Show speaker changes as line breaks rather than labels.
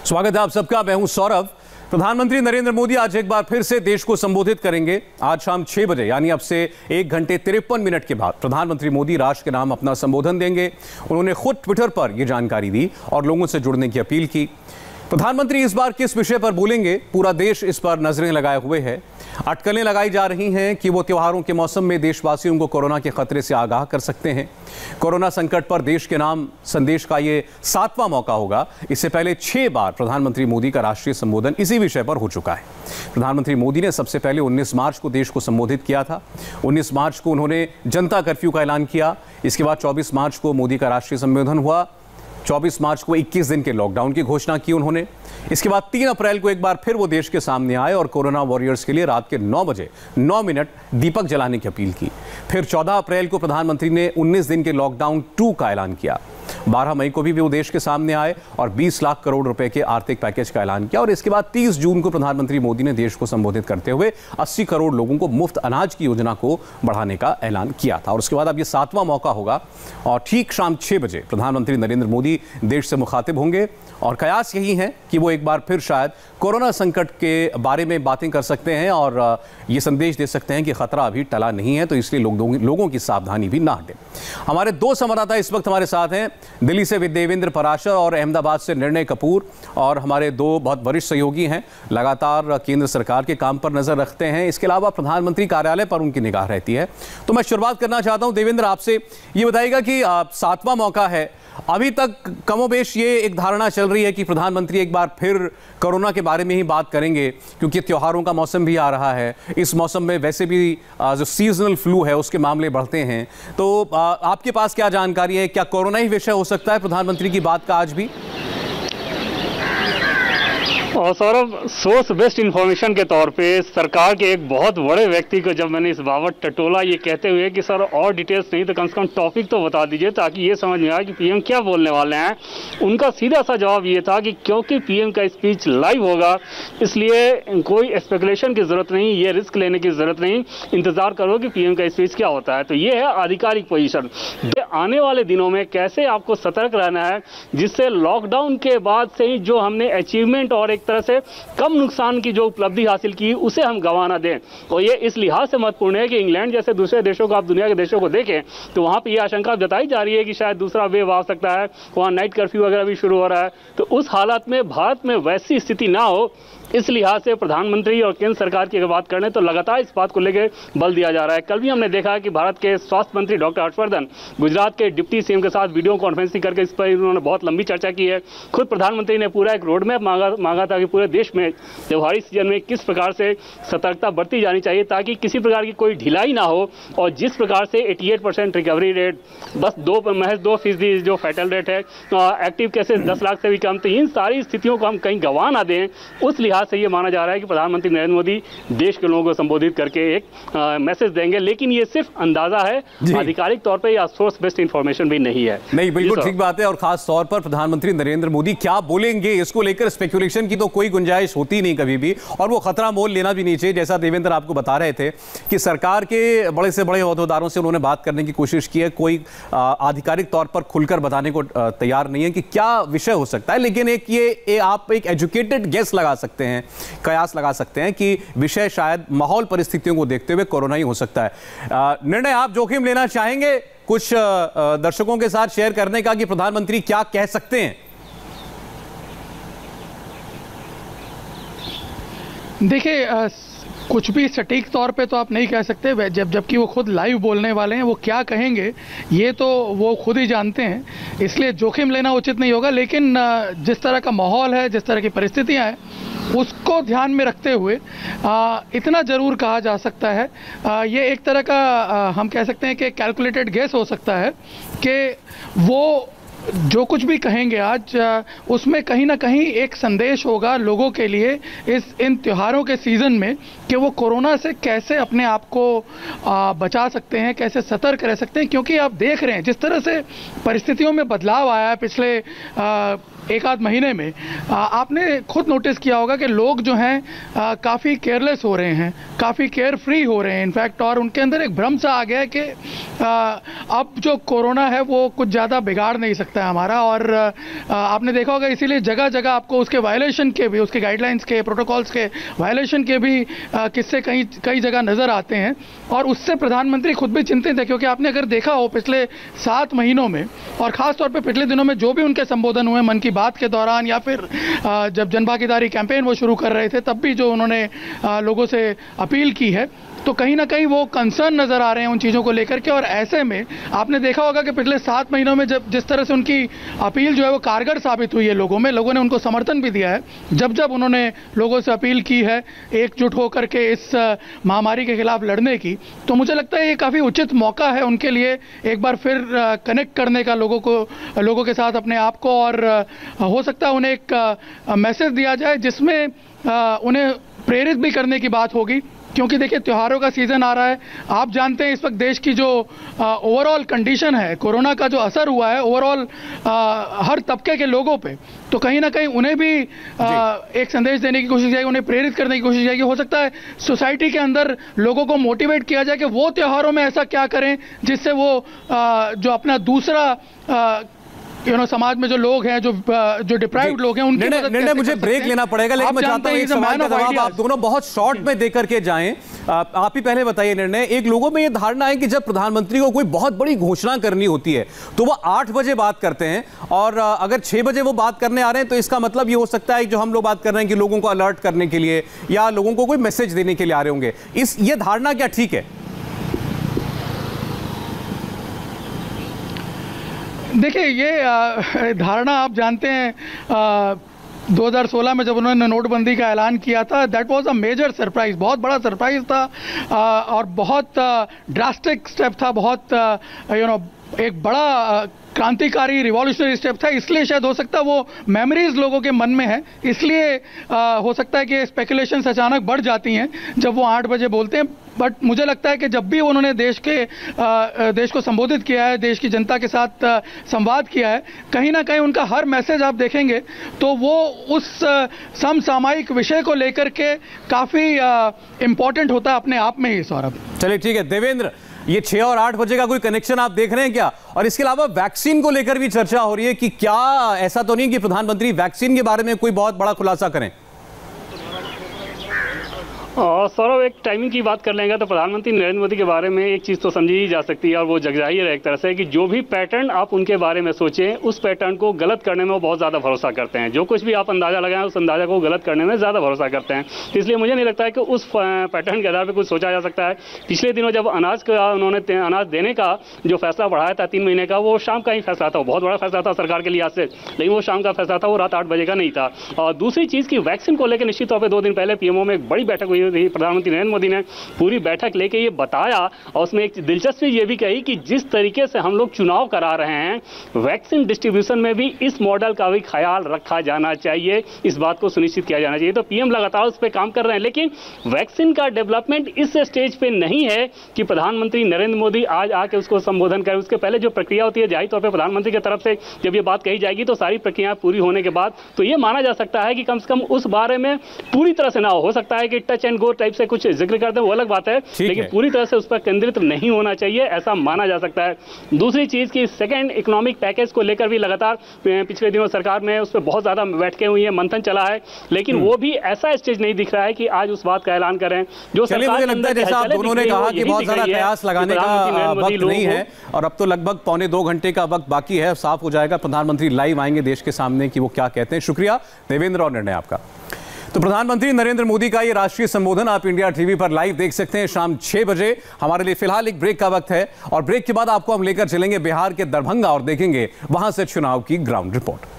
स्वागत है आप सबका। मैं हूं सौरभ। प्रधानमंत्री नरेंद्र मोदी आज एक बार फिर से देश को संबोधित करेंगे। आज शाम 6 बजे यानी अब से 1 घंटे 53 मिनट के बाद प्रधानमंत्री मोदी राष्ट्र के नाम अपना संबोधन देंगे। उन्होंने खुद ट्विटर पर यह जानकारी दी और लोगों से जुड़ने की अपील की। प्रधानमंत्री इस बार किस विषय पर बोलेंगे, पूरा देश इस पर नजरें लगाए हुए है। अटकलें लगाई जा रही हैं कि वो त्योहारों के मौसम में देशवासियों को कोरोना के खतरे से आगाह कर सकते हैं। कोरोना संकट पर देश के नाम संदेश का ये 7वां मौका होगा। इससे पहले 6 बार प्रधानमंत्री मोदी का राष्ट्रीय संबोधन इसी विषय पर हो चुका है। प्रधानमंत्री मोदी ने सबसे पहले 19 मार्च को देश को संबोधित किया था। 19 मार्च को उन्होंने जनता कर्फ्यू का ऐलान किया। इसके बाद 24 मार्च को मोदी का राष्ट्रीय संबोधन हुआ। 24 मार्च को 21 दिन के लॉकडाउन की घोषणा की उन्होंने। इसके बाद 3 अप्रैल को एक बार फिर वो देश के सामने आए और कोरोना वॉरियर्स के लिए रात के 9 बजे 9 मिनट दीपक जलाने की अपील की। फिर 14 अप्रैल को प्रधानमंत्री ने 19 दिन के लॉकडाउन 2 का ऐलान किया। 12 मई को भी वो देश के सामने आए और 20 लाख करोड़ रुपए के आर्थिक पैकेज का ऐलान किया। और इसके बाद 30 जून को प्रधानमंत्री मोदी ने देश को संबोधित करते हुए 80 करोड़ लोगों को मुफ्त अनाज की योजना को बढ़ाने का ऐलान किया था। और उसके बाद अब ये 7वां मौका होगा और ठीक शाम 6 बजे प्रधानमंत्री नरेंद्र मोदी देश से मुखातिब होंगे। और कयास यही है कि वो एक बार फिर शायद कोरोना संकट के बारे में बातें कर सकते हैं और ये संदेश दे सकते हैं कि खतरा अभी टला नहीं है, तो इसलिए लोगों की सावधानी भी ना हटे। हमारे 2 संवाददाता इस वक्त हमारे साथ हैं। दिल्ली से देवेंद्र पराशर और अहमदाबाद से निर्णय कपूर, और हमारे 2 बहुत वरिष्ठ सहयोगी हैं, लगातार केंद्र सरकार के काम पर नजर रखते हैं। इसके अलावा प्रधानमंत्री कार्यालय पर उनकी निगाह रहती है। तो मैं शुरुआत करना चाहता हूं देवेंद्र आपसे, ये बताइएगा कि 7वां मौका है। अभी तक कमोबेश ये एक धारणा चल रही है कि प्रधानमंत्री एक बार फिर कोरोना के बारे में ही बात करेंगे, क्योंकि त्योहारों का मौसम भी आ रहा है। इस मौसम में वैसे भी जो सीजनल फ्लू है उसके मामले बढ़ते हैं। तो आपके पास क्या जानकारी है, क्या कोरोना ही विषय हो सकता है प्रधानमंत्री की बात का आज भी?
और सौरभ, सोर्स बेस्ड इंफॉर्मेशन के तौर पे सरकार के एक बहुत बड़े व्यक्ति को जब मैंने इस बाबत टटोला ये कहते हुए कि सर और डिटेल्स नहीं तो कम से कम टॉपिक तो बता दीजिए ताकि ये समझ में आए कि पीएम क्या बोलने वाले हैं, उनका सीधा सा जवाब ये था कि क्योंकि पीएम का स्पीच लाइव होगा इसलिए कोई स्पेकुलेशन की जरूरत नहीं, ये रिस्क लेने की जरूरत नहीं, इंतजार करो कि पीएम का स्पीच क्या होता है। तो ये है आधिकारिक पोजीशन। आने वाले दिनों में कैसे आपको सतर्क रहना है जिससे लॉकडाउन के बाद से ही जो हमने अचीवमेंट और एक तरह से कम नुकसान की जो उपलब्धि हासिल की उसे हम गंवा ना दें। और ये इस लिहाज से महत्वपूर्ण है कि इंग्लैंड जैसे दूसरे देशों को, आप दुनिया के देशों को देखें तो वहां पे ये आशंका जताई जा रही है कि शायद दूसरा वेव आ सकता है, वहां नाइट कर्फ्यू वगैरह भी शुरू हो रहा है। तो उस हालत में भारत में वैसी स्थिति ना हो, इस लिहाज से प्रधानमंत्री और केंद्र सरकार की अगर बात करें तो लगातार इस बात को लेकर बल दिया जा रहा है। कल भी हमने देखा है कि भारत के स्वास्थ्य मंत्री डॉक्टर हर्षवर्धन गुजरात के डिप्टी सीएम के साथ वीडियो कॉन्फ्रेंसिंग करके इस पर उन्होंने बहुत लंबी चर्चा की है। खुद प्रधानमंत्री ने पूरा एक रोड मैप मांगा था कि पूरे देश में त्योहारी सीजन में किस प्रकार से सतर्कता बरती जानी चाहिए ताकि किसी प्रकार की कोई ढिलाई ना हो। और जिस प्रकार से 88% रिकवरी रेट, बस महज 2% जो फैटल रेट है, एक्टिव केसेस 10 लाख से भी कम, तो इन सारी स्थितियों को हम कहीं गंवा ना दें। उस लिहाज से ये माना जा रहा है कि प्रधानमंत्री नरेंद्र मोदी देश के लोगों को संबोधित करके एक मैसेज देंगे, लेकिन ये सिर्फ अंदाजा है, आधिकारिक तौर पे या सोर्स बेस्ड इंफॉर्मेशन भी नहीं है।
नहीं, बिल्कुल ठीक बात है। और खास तौर पर प्रधानमंत्री नरेंद्र मोदी क्या बोलेंगे इसको लेकर स्पेकुलेशन की तो कोई गुंजाइश होती नहीं कभी भी, और वो खतरा मोल लेना भी नहीं चाहिए। जैसा देवेंद्र आपको बता रहे थे कि सरकार के बड़े से बड़े ओहदेदारों से उन्होंने बात करने की कोशिश की है, कोई आधिकारिक तौर पर खुलकर बताने को तैयार नहीं है कि क्या विषय हो सकता है। लेकिन एक ये आप एक एजुकेटेड गेस लगा सकते हैं, कयास लगा सकते हैं कि विषय शायद माहौल परिस्थितियों को देखते हुए कोरोना ही हो सकता है। निर्णय आप जोखिम लेना चाहेंगे कुछ दर्शकों के साथ शेयर करने का कि प्रधानमंत्री क्या कह सकते हैं?
देखिए, कुछ भी सटीक तौर पे तो आप नहीं कह सकते, जबकि वो खुद लाइव बोलने वाले हैं, वो क्या कहेंगे ये तो वो खुद ही जानते हैं, इसलिए जोखिम लेना उचित नहीं होगा। लेकिन जिस तरह का माहौल है, जिस तरह की परिस्थितियां हैं, उसको ध्यान में रखते हुए इतना ज़रूर कहा जा सकता है, ये एक तरह का हम कह सकते हैं कि कैलकुलेटेड गेस हो सकता है कि वो जो कुछ भी कहेंगे आज उसमें कहीं ना कहीं एक संदेश होगा लोगों के लिए इन त्योहारों के सीज़न में कि वो कोरोना से कैसे अपने आप को बचा सकते हैं, कैसे सतर्क रह सकते हैं। क्योंकि आप देख रहे हैं जिस तरह से परिस्थितियों में बदलाव आया है पिछले एक आध महीने में आपने खुद नोटिस किया होगा कि लोग जो हैं काफ़ी केयरलेस हो रहे हैं, काफ़ी केयर फ्री हो रहे हैं इनफैक्ट, और उनके अंदर एक भ्रम सा आ गया है कि अब जो कोरोना है वो कुछ ज़्यादा बिगाड़ नहीं सकता है हमारा। और आपने देखा होगा इसीलिए जगह जगह आपको उसके वायलेशन के भी, उसके गाइडलाइंस के, प्रोटोकॉल्स के वायलेशन के भी किस्से कई जगह नज़र आते हैं। और उससे प्रधानमंत्री खुद भी चिंतित है, क्योंकि आपने अगर देखा हो पिछले 7 महीनों में और ख़ासतौर पर पिछले दिनों में जो भी उनके संबोधन हुए मन की बात के दौरान या फिर जब जनभागीदारी कैंपेन वो शुरू कर रहे थे तब भी जो उन्होंने लोगों से अपील की है, तो कहीं ना कहीं वो कंसर्न नज़र आ रहे हैं उन चीज़ों को लेकर के। और ऐसे में आपने देखा होगा कि पिछले 7 महीनों में जब जिस तरह से उनकी अपील जो है वो कारगर साबित हुई है लोगों में, लोगों ने उनको समर्थन भी दिया है जब उन्होंने लोगों से अपील की है एकजुट होकर के इस महामारी के खिलाफ लड़ने की। तो मुझे लगता है ये काफ़ी उचित मौका है उनके लिए एक बार फिर कनेक्ट करने का लोगों के साथ अपने आप को, और हो सकता है उन्हें एक मैसेज दिया जाए जिसमें उन्हें प्रेरित भी करने की बात होगी। क्योंकि देखिए त्योहारों का सीज़न आ रहा है, आप जानते हैं इस वक्त देश की जो ओवरऑल कंडीशन है, कोरोना का जो असर हुआ है ओवरऑल हर तबके के लोगों पे, तो कहीं ना कहीं उन्हें भी एक संदेश देने की कोशिश जाएगी, उन्हें प्रेरित करने की कोशिश जाएगी। हो सकता है सोसाइटी के अंदर लोगों को मोटिवेट किया जाए कि वो त्योहारों में ऐसा क्या करें जिससे वो जो अपना दूसरा समाज में जो लोग हैं, जो डिप्राइव्ड लोग हैं, उनकी
निर्णय मुझे ब्रेक लेना पड़ेगा, लेकिन मैं चाहता हूं एक सवाल का जवाब आप दोनों बहुत शॉर्ट में देकर के जाएं। आप ही पहले बताइए निर्णय। एक लोगों में ये धारणा है कि जब प्रधानमंत्री को कोई बहुत बड़ी घोषणा करनी होती है तो वो 8 बजे बात करते हैं, और अगर 6 बजे वो बात करने आ रहे हैं तो इसका मतलब ये हो सकता है जो हम लोग बात कर रहे हैं कि लोगों को अलर्ट करने के लिए या लोगों को कोई मैसेज देने के लिए आ रहे होंगे। ये धारणा क्या ठीक है?
देखिए ये धारणा आप जानते हैं 2016 में जब उन्होंने नोटबंदी का ऐलान किया था, that was a major surprise, बहुत बड़ा सरप्राइज था और बहुत ड्रास्टिक स्टेप था, बहुत एक बड़ा क्रांतिकारी रिवॉल्यूशनरी स्टेप था। इसलिए शायद हो सकता है वो मेमोरीज लोगों के मन में है, इसलिए हो सकता है कि स्पेकुलेशंस अचानक बढ़ जाती हैं जब वो 8 बजे बोलते हैं। बट मुझे लगता है कि जब भी उन्होंने देश को संबोधित किया है, देश की जनता के साथ संवाद किया है, कहीं ना कहीं उनका हर मैसेज आप देखेंगे तो वो उस समसामयिक विषय को लेकर के काफ़ी इम्पोर्टेंट होता है अपने आप में ही। सौरभ,
चलिए ठीक है। देवेंद्र, ये 6 और 8 बजे का कोई कनेक्शन आप देख रहे हैं क्या? और इसके अलावा वैक्सीन को लेकर भी चर्चा हो रही है कि क्या ऐसा तो नहीं कि प्रधानमंत्री वैक्सीन के बारे में कोई बहुत बड़ा खुलासा करें?
सौरभ, एक टाइमिंग की बात कर लेंगे तो प्रधानमंत्री नरेंद्र मोदी के बारे में एक चीज़ तो समझी ही जा सकती है और वो जगजाहिर है एक तरह से कि जो भी पैटर्न आप उनके बारे में सोचें उस पैटर्न को गलत करने में वो बहुत ज़्यादा भरोसा करते हैं। जो कुछ भी आप अंदाज़ा लगाएं उस अंदाज़ा को गलत करने में ज़्यादा भरोसा करते हैं। इसलिए मुझे नहीं लगता है कि उस पैटर्न के आधार पर कुछ सोचा जा सकता है। पिछले दिनों जब उन्होंने अनाज देने का जो फैसला बढ़ाया था 3 महीने का, वो शाम का ही फैसला था, बहुत बड़ा फैसला था सरकार के लिहाज से, लेकिन वो शाम का फैसला था, वो रात 8 बजे का नहीं था। और दूसरी चीज़ की वैक्सीन को लेकर निश्चित तौर पर 2 दिन पहले पीएमओ में एक बड़ी बैठक हुई थी। प्रधानमंत्री नरेंद्र मोदी ने पूरी बैठक लेके ये बताया और उसमें एक दिलचस्पी ये भी कही कि जिस तरीके से हम लोग चुनाव करा रहे हैं वैक्सीन डिस्ट्रीब्यूशन में भी इस मॉडल का भी ख्याल रखा जाना चाहिए, इस बात को सुनिश्चित किया जाना चाहिए। तो पीएम लगातार उस पर काम कर रहे हैं, लेकिन वैक्सीन का डेवलपमेंट इस स्टेज पे नहीं है कि प्रधानमंत्री नरेंद्र मोदी आज आके उसको संबोधन करें। उसके पहले जो प्रक्रिया होती है जाहिर तौर पर प्रधानमंत्री की तरफ से जब ये बात कही जाएगी तो सारी प्रक्रिया पूरी होने के बाद तो ये माना जा सकता है कि कम से कम उस बारे में पूरी तरह से ना हो सकता है कि टच एंड गो टाइप से कुछ जिक्र करते हैं, वो अलग बात है, लेकिन पूरी तरह से उस पर केंद्रित नहीं होना चाहिए, ऐसा माना जा सकता है। दूसरी चीज की सेकंड इकोनॉमिक पैकेज को लेकर भी लगातार पिछले दिनों सरकार में उस पर बहुत ज्यादा बैठकें हुई है, मंथन चला है, लेकिन वो भी ऐसा स्टेज नहीं दिख रहा है कि आज उस बात का ऐलान करें। जो
सरकार लगता है जैसा आप दोनों ने कहा कि बहुत ज्यादा प्रयास लगाने का वक्त नहीं है और अब तो लगभग 1.25 घंटे का वक्त बाकी है, साफ हो जाएगा। प्रधानमंत्री लाइव आएंगे देश के सामने कि वो क्या कहते हैं। शुक्रिया देवेंद्र और निर्णय आपका। तो प्रधानमंत्री नरेंद्र मोदी का ये राष्ट्रीय संबोधन आप इंडिया टीवी पर लाइव देख सकते हैं शाम 6 बजे। हमारे लिए फिलहाल एक ब्रेक का वक्त है और ब्रेक के बाद आपको हम लेकर चलेंगे बिहार के दरभंगा और देखेंगे वहां से चुनाव की ग्राउंड रिपोर्ट।